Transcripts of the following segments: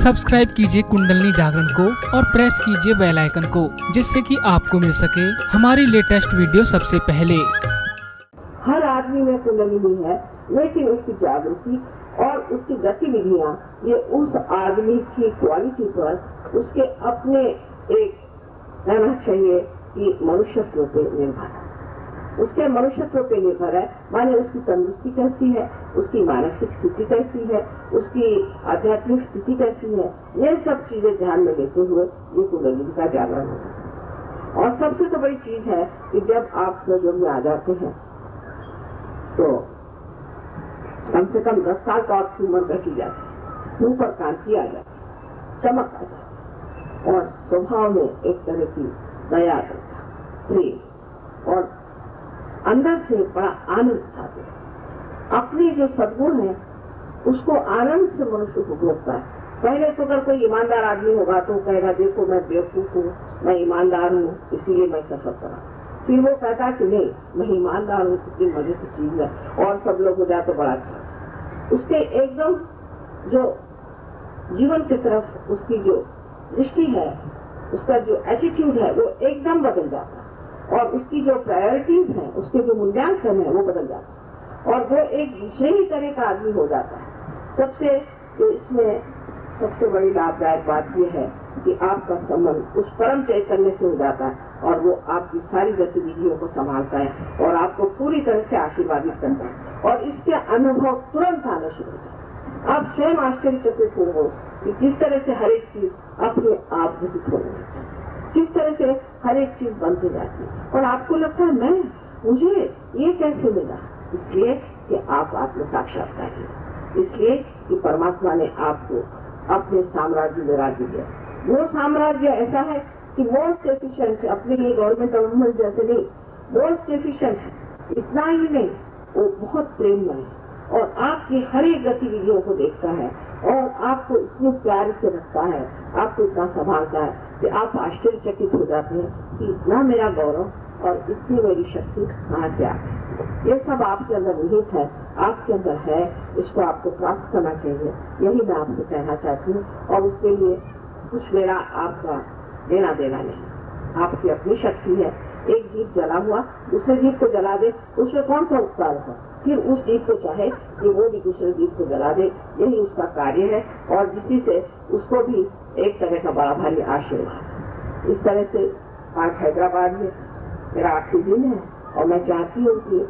Subscribe कीजिए कुंडलिनी जागरण को और प्रेस कीजिए बेल आइकन को, जिससे कि आपको मिल सके हमारी लेटेस्ट वीडियो सबसे पहले। हर आदमी में कुंडलिनी है, लेकिन उसकी जागृति और उसकी गतिविधियाँ ये उस आदमी की क्वालिटी पर उसके अपने एक रहना चाहिए कि मनुष्यत्व पे निर्भर है, उसके मनुष्यत्व पे निर्भर है। माने उसकी तंदुरुस्ती कैसी है, उसकी मानसिक स्थिति कैसी है, उसकी आध्यात्मिक स्थिति कैसी है, ये सब चीजें ध्यान में लेते हुए ये कुंडलिनी का जागरण होगा। और सबसे तो बड़ी चीज है कि जब आप स्वयोग में आ जाते हैं तो कम से कम 10 साल का आपकी उम्र घटी जाती है, मुंह पर कांति आ जाती है, चमक आ जाती है और स्वभाव में एक तरह की दया, प्रेम और अंदर से बड़ा आनंद आते हैं। अपनी जो सद्गुण है उसको आनंद से मनुष्य को भोगता है। पहले तो अगर कोई ईमानदार आदमी होगा तो कहेगा देखो मैं बेवकूफ हूँ, मैं ईमानदार हूँ इसलिए मैं सफर करा। फिर वो कहता कि नहीं मैं ईमानदार हूँ, कितनी मजे की चीज है और सब लोग हो जाए तो बड़ा अच्छा। उसके एकदम जो जीवन की तरफ उसकी जो दृष्टि है, उसका जो एटीट्यूड है वो एकदम बदल जाता है और उसकी जो प्रायोरिटीज है, उसके जो मूल्यांकन है वो बदल जाता है और वो एक दूसरे ही तरह का आदमी हो जाता है। सबसे तो इसमें सबसे बड़ी लाभदायक बात यह है कि आपका संबंध उस परम चैतन्य से हो जाता है और वो आपकी सारी गतिविधियों को संभालता है और आपको पूरी तरह से आशीर्वादित करता है और इसके अनुभव तुरंत आने शुरू होते हैं। आप स्वयं आश्चर्यचकित हो कि किस तरह से हर एक चीज अपने आप घटित हो रही है, किस तरह से हर एक चीज बनती जाती है और आपको लगता है मुझे ये कैसे मिला। इसलिए कि आप आत्म साक्षात्कार हैं, इसलिए कि परमात्मा ने आपको अपने साम्राज्य में राज्य दिया। वो साम्राज्य ऐसा है कि मोस्ट एफिशिएंट, अपने लिए गवर्नमेंट गवर्नमेंट जैसे नहीं, मोस्ट एफिशिएंट है। इतना ही नहीं, वो बहुत प्रेममय है और आपकी हर एक गतिविधियों को देखता है और आपको इतने प्यार से रखता है, आपको इतना संभालता है कि आप आश्चर्यचकित हो जाते हैं कि इतना मेरा गौरव और इतनी मेरी शक्ति कहाँ से आती है। ये सब आपके अंदर निहित है, आपके अंदर है, इसको आपको प्राप्त करना चाहिए। यही मैं आपसे कहना चाहती हूँ और उसके लिए कुछ मेरा आपका देना देना नहीं, आपकी अपनी शक्ति है। एक दीप जला हुआ दूसरे दीप को जला दे, उसमें कौन सा उपकार है। फिर उस दीप को चाहे कि वो भी दूसरे दीप को जला दे, यही उसका कार्य है और जिसी से उसको भी एक तरह का बड़ा भारी आशीर्वाद। इस तरह से आज हैदराबाद में मेरा आखिरी दिन है और मैं चाहती हूँ कि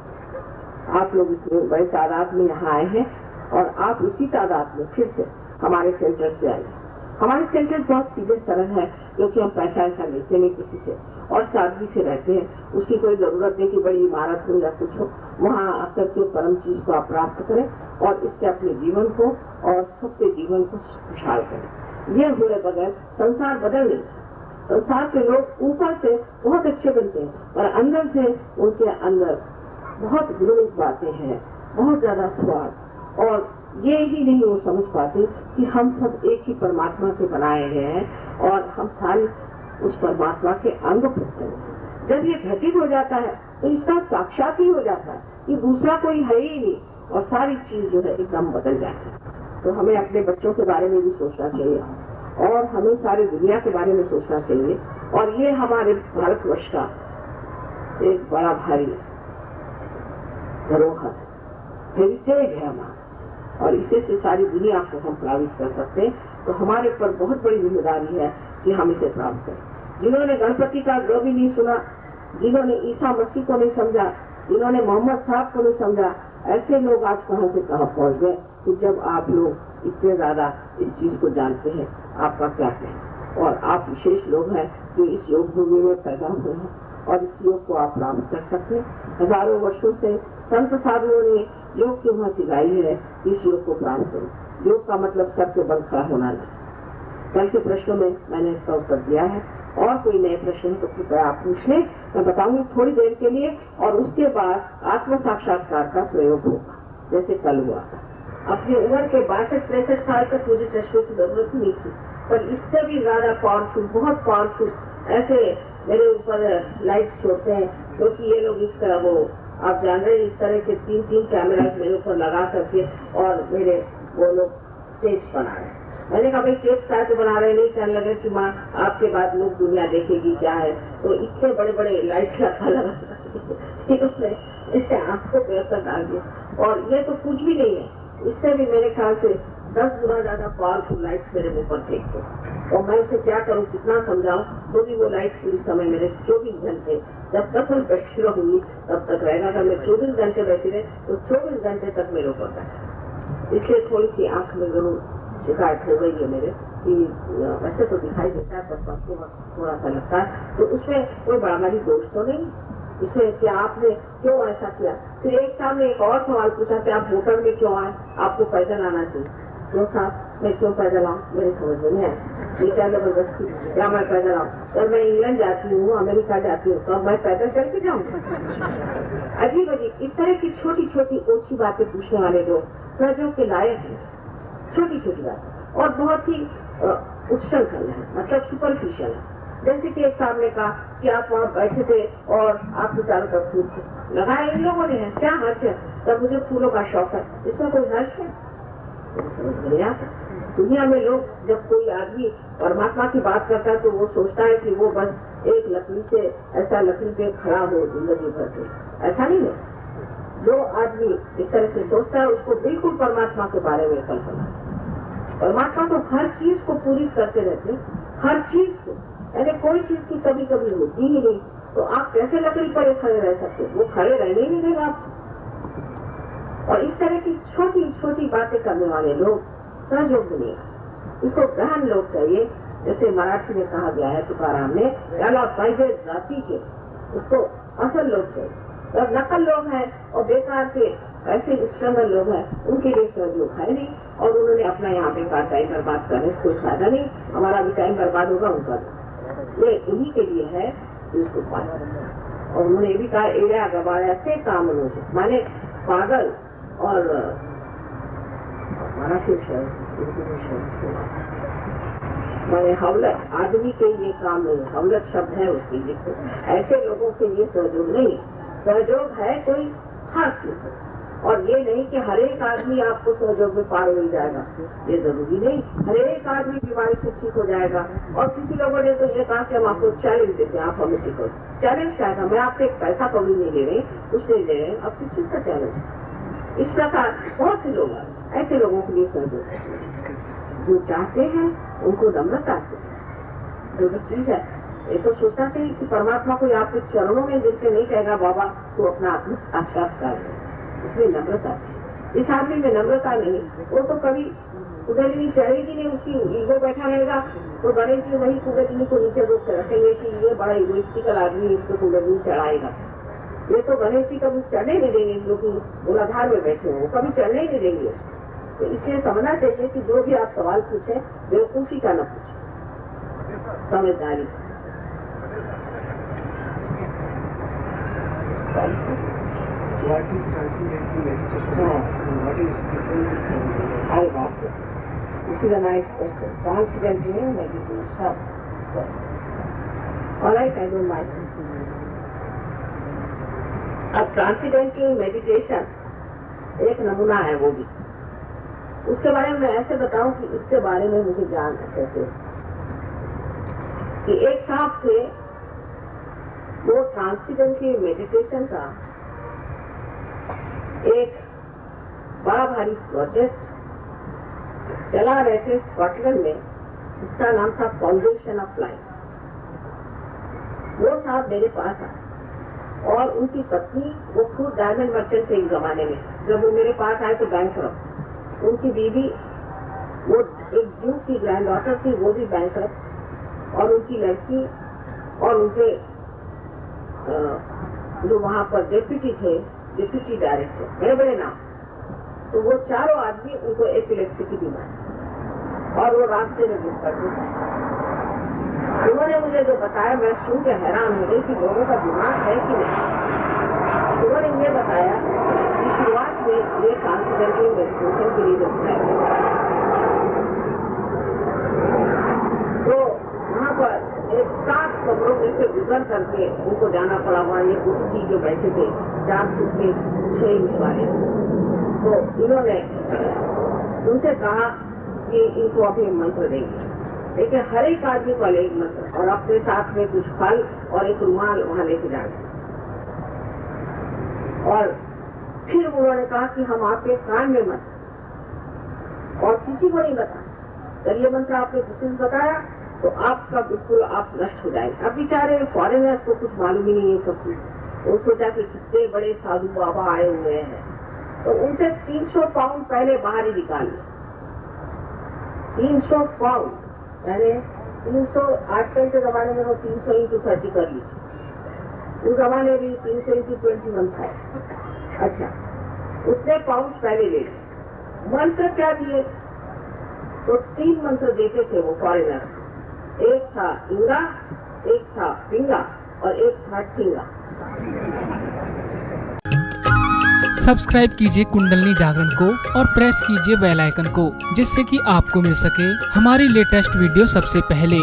आप लोग इतने बड़े तादाद में यहाँ आए हैं और आप इसी तादाद में फिर से हमारे सेंटर से आए। हमारे सेंटर बहुत सीधे सरल है क्योंकि हम पैसा ऐसा लेते नहीं किसी से और सादगी से रहते हैं। उसकी कोई जरूरत नहीं कि बड़ी इमारत हो या कुछ हो, वहाँ आकर के परम चीज को आप प्राप्त करें और इससे अपने जीवन को और सबके जीवन को खुशहाल करें। ये हुए बगैर संसार बदल नहीं। संसार के लोग ऊपर से बहुत अच्छे बनते हैं पर अंदर से उनके अंदर बहुत घृणित बातें हैं, बहुत ज्यादा स्वार्थ, और ये ही नहीं वो समझ पाते कि हम सब एक ही परमात्मा से बनाए गए हैं और हम सारे उस परमात्मा के अंग पुत्र हैं। जब ये घटित हो जाता है तो इसका साक्षात ही हो जाता है कि दूसरा कोई है ही नहीं और सारी चीज जो है एकदम बदल जाती है। तो हमें अपने बच्चों के बारे में भी सोचना चाहिए और हमें सारी दुनिया के बारे में सोचना चाहिए और ये हमारे भारतवर्ष का एक बड़ा भारी धरोहर हेरिटेज है हमारा और इसे से सारी दुनिया को हम प्लावित कर सकते हैं। तो हमारे ऊपर बहुत बड़ी जिम्मेदारी है कि हम इसे प्राप्त करें। जिन्होंने गणपति का ग भी नहीं सुना, जिन्होंने ईसा मसीह को नहीं समझा, जिन्होंने मोहम्मद साहब को नहीं समझा, ऐसे लोग आज कहाँ से कहाँ पहुँच गए। तो जब आप लोग इतने ज्यादा इस चीज को जानते हैं, आपका क्या कहना। और आप विशेष लोग हैं जो इस योग भूमि में पैदा हुए हैं और इस योग को आप प्राप्त कर सकते हैं। हजारों वर्षों से संत साधुओं ने योग की महत्व गाई है, इस योग को प्राप्त करो। योग का मतलब सबके बल खड़ा होना नहीं। कल के प्रश्नों में मैंने इसका उत्तर दिया है और कोई नए प्रश्न तो कृपया आप पूछ लें, मैं बताऊंगी थोड़ी देर के लिए और उसके बाद आत्म साक्षात्कार का प्रयोग होगा जैसे कल हुआ। अपनी उम्र के 62-63 साल तक मुझे चश्मे की जरूरत नहीं थी, पर इससे भी ज्यादा पावरफुल, बहुत पावरफुल ऐसे मेरे ऊपर लाइट छोड़ते हैं क्योंकि ये लोग इस तरह वो आप जान रहे हैं इस तरह के 3 कैमरा मेरे ऊपर लगा करके और मेरे वो लोग स्टेज बना रहे हैं। मैंने कहा भाई टेप काय तो बना रहे नहीं, कहने लगे कि माँ आपके बाद लोग दुनिया देखेगी क्या है, तो इतने बड़े बड़े लाइट लगा लगा इससे आपको पैसा डाल दिया। और ये तो कुछ भी नहीं है, इससे भी मेरे ख्याल से 10 गुना ज्यादा पावरफुल लाइट्स मेरे मुंह पर फेंकते, और मैं उसे क्या करूँ, कितना समझाऊं, तो भी वो लाइट पूरी समय मेरे 24 घंटे जब तक मैं बैठी रहूंगी तब तक रहेगा। अगर मैं 24 घंटे बैठी रहे तो 24 घंटे तक मेरे ऊपर बैठा। इसलिए थोड़ी सी आंख में जरूर शिकायत हो गई है मेरे कि वैसे तो दिखाई देता है पर पत्तों में थोड़ा सा लगता है, तो उसमें कोई बड़ा बड़ी दोष तो नहीं इसमें कि आपने क्यों ऐसा किया। फिर एक साहब ने एक और सवाल पूछा कि आप होटल में क्यों आए, आपको पैदल आना चाहिए। तो साहब मैं क्यों पैदल आऊँ, मेरी समझ में नहीं है, ये क्या जबरदस्ती, क्या मैं पैदल आऊँ, जब मैं इंग्लैंड जाती हूँ, अमेरिका जाती हूँ, तो मैं पैदल चल के जाऊँ। अजीब अजीब इस तरह की छोटी छोटी ओछी बातें पूछने वाले लोग सहयोग के लायक हैं, छोटी छोटी बात और बहुत ही उच्छृंखल है, मतलब सुपरफिशियल है। जैसे कि एक साहब ने कहा कि आप वहाँ बैठे थे और आपको चारों तरफ फूल थे लगाए इन लोगों ने, है क्या हर्ष है, तब मुझे फूलों का शौक है, इसमें कोई हर्ष है? समझ नहीं आता। दुनिया में लोग जब कोई आदमी परमात्मा की बात करता है तो वो सोचता है कि वो बस एक लकड़ी से ऐसा लकड़ी पे खड़ा हो जिंदगी भर के, ऐसा नहीं है। जो आदमी इस तरह से सोचता है उसको बिल्कुल परमात्मा के बारे में कल्पना है। परमात्मा तो हर चीज को पूरी करते रहते, हर चीज को, यानी कोई चीज की कभी कभी होती ही नहीं, तो आप कैसे लकड़ी पर खड़े रह सकते, वो खड़े रहने ही नहीं देगा आप। और इस तरह की छोटी छोटी बातें करने वाले लोग सहयोग नहीं, इसको गहन लोग चाहिए। जैसे मराठी में कहा गया है तुकाराम ने, याला पाहिजे जातीचे, उसको असल लोग चाहिए। जब नकल लोग हैं और बेकार के ऐसे उच्छृंखल लोग हैं, उनके लिए सहयोग है नहीं, और उन्होंने अपना यहाँ बेकार टाइम बर्बाद करने से कोई फायदा नहीं, हमारा भी टाइम बर्बाद होगा, उनका भी। ये उन्हीं के लिए है जिसको पाया। और उन्होंने ये भी कहा एड़ा गवाया से काम उन्होंने, माने पागल और मराठी माने हवलत आदमी के ये काम नहीं, हवलत शब्द है उसके लिए। ऐसे लोगों के लिए सहयोग नहीं, सहयोग है कोई खास चीज, और ये नहीं कि हर एक आदमी आपको सहयोग में पार हो जाएगा, ये जरूरी नहीं। हर एक आदमी बीमारी से ठीक हो जाएगा। और किसी लोगों ने तो ये कहा कि हम आपको चैलेंज देते हैं, आप हमें ठीक हो। चैलेंज क्या था, मैं आपसे एक पैसा कभी नहीं ले रही, कुछ नहीं ले रहे, अब किस चीज का चैलेंज। इस प्रकार बहुत से लोग ऐसे लोगों के लिए सहयोग जो चाहते हैं उनको नम्रता से, जो भी चीज है ये तो सोचना चाहिए कि परमात्मा को आपके चरणों में गिर के नहीं कहेगा बाबा तो अपना आत्म साक्षात्कार है, इसमें नम्रता है। इस आदमी में नम्रता नहीं, वो तो कभी कुंडलिनी चढ़ेगी नहीं, उसकी ईगो बैठा रहेगा, तो गणेश जी वही कुंडलिनी को नीचे रोक कर रखेंगे कि ये बड़ा इगोइस्टिकल आदमी इसको कुंडलिनी चढ़ाएगा। ये तो गणेश जी कभी चढ़ने नहीं देंगे, जो कि मूलाधार में बैठे हो, कभी चढ़ने ही नहीं देंगे। तो इसलिए समझना चाहिए कि जो भी आप सवाल पूछे बेवकूफी का न पूछे, समझदारी। What is transcendental meditation? What is different? I got it. This is a nice question. Transcendental meditation. All right, I don't mind. अब ट्रांसीडेंटल मेडिटेशन एक नमूना है, वो भी उसके बारे में मैं ऐसे बताऊं कि इसके बारे में मुझे ज्ञान कैसे कि एक साहब थे, वो ट्रांसीडेंटल मेडिटेशन का एक बड़ा भारी प्रोजेक्ट चला रहे थे स्कॉटलैंड में, जिसका नाम था फाउंडेशन ऑफ लाइफ। वो साहब मेरे पास आए और उनकी पत्नी, वो खुद डायमंड मर्चेंट थे एक जमाने में, जब वो मेरे पास आए तो बैंकरप्ट। उनकी बीवी, वो एक ड्यूक की ग्रैंड डॉटर थी, वो भी बैंकरप्ट, और उनकी लड़की और उनके जो वहाँ पर डेप्यूटी थे, डिप्यूटी डायरेक्टर, बड़े बड़े नाम। तो वो चारों आदमी, उनको एपिलेप्सी की बीमारी, और वो रास्ते में गिर पड़ते। उन्होंने मुझे जो बताया, मैं सुन के हैरान हो गई कि लोगों का दिमाग है कि नहीं। उन्होंने ये बताया कि शुरुआत में ये ट्रांसीडेंटल मेडिटेशन के लिए जो बताया, तो वहाँ पर एक 7 कमरों में से गुजर करके उनको जाना पड़ा। वहाँ ये गुरुजी जो बैठे थे 4 फुट के 6 इंच वाले, तो इन्होंने उनसे कहा कि इनको अभी मंत्र देंगे, लेकिन हर एक आदमी को अलग मंत्र और अपने साथ में कुछ फल और एक रुमाल वहां लेके जाना। और फिर उन्होंने कहा कि हम आपके कान में मत और किसी को नहीं बताया। जब ये मंत्र आपने किसी को बताया तो आपका बिल्कुल आप नष्ट हो जाएंगे। अब बेचारे फॉरेनर्स को कुछ मालूम ही नहीं है सब कुछ। वो सोचा कि कितने बड़े साधु बाबा आए हुए हैं, तो उनसे 300 पाउंड पहले बाहर ही निकाल लिया। 300 पाउंड यानी 300 आजकल के जमाने में वो 300 इंटू 30 कर लीजिए, उस जमाने में भी 300 इंटू 21 था। अच्छा, उतने पाउंड पहले ले लिए। मंत्र क्या दिए? तो 3 मंत्र देते थे वो फॉरेनर। एक था इंगा, एक था पिंगा और एक था ठिंगा। सब्सक्राइब कीजिए कुंडलनी जागरण को और प्रेस कीजिए बेल आइकन को, जिससे कि आपको मिल सके हमारी लेटेस्ट वीडियो सबसे पहले।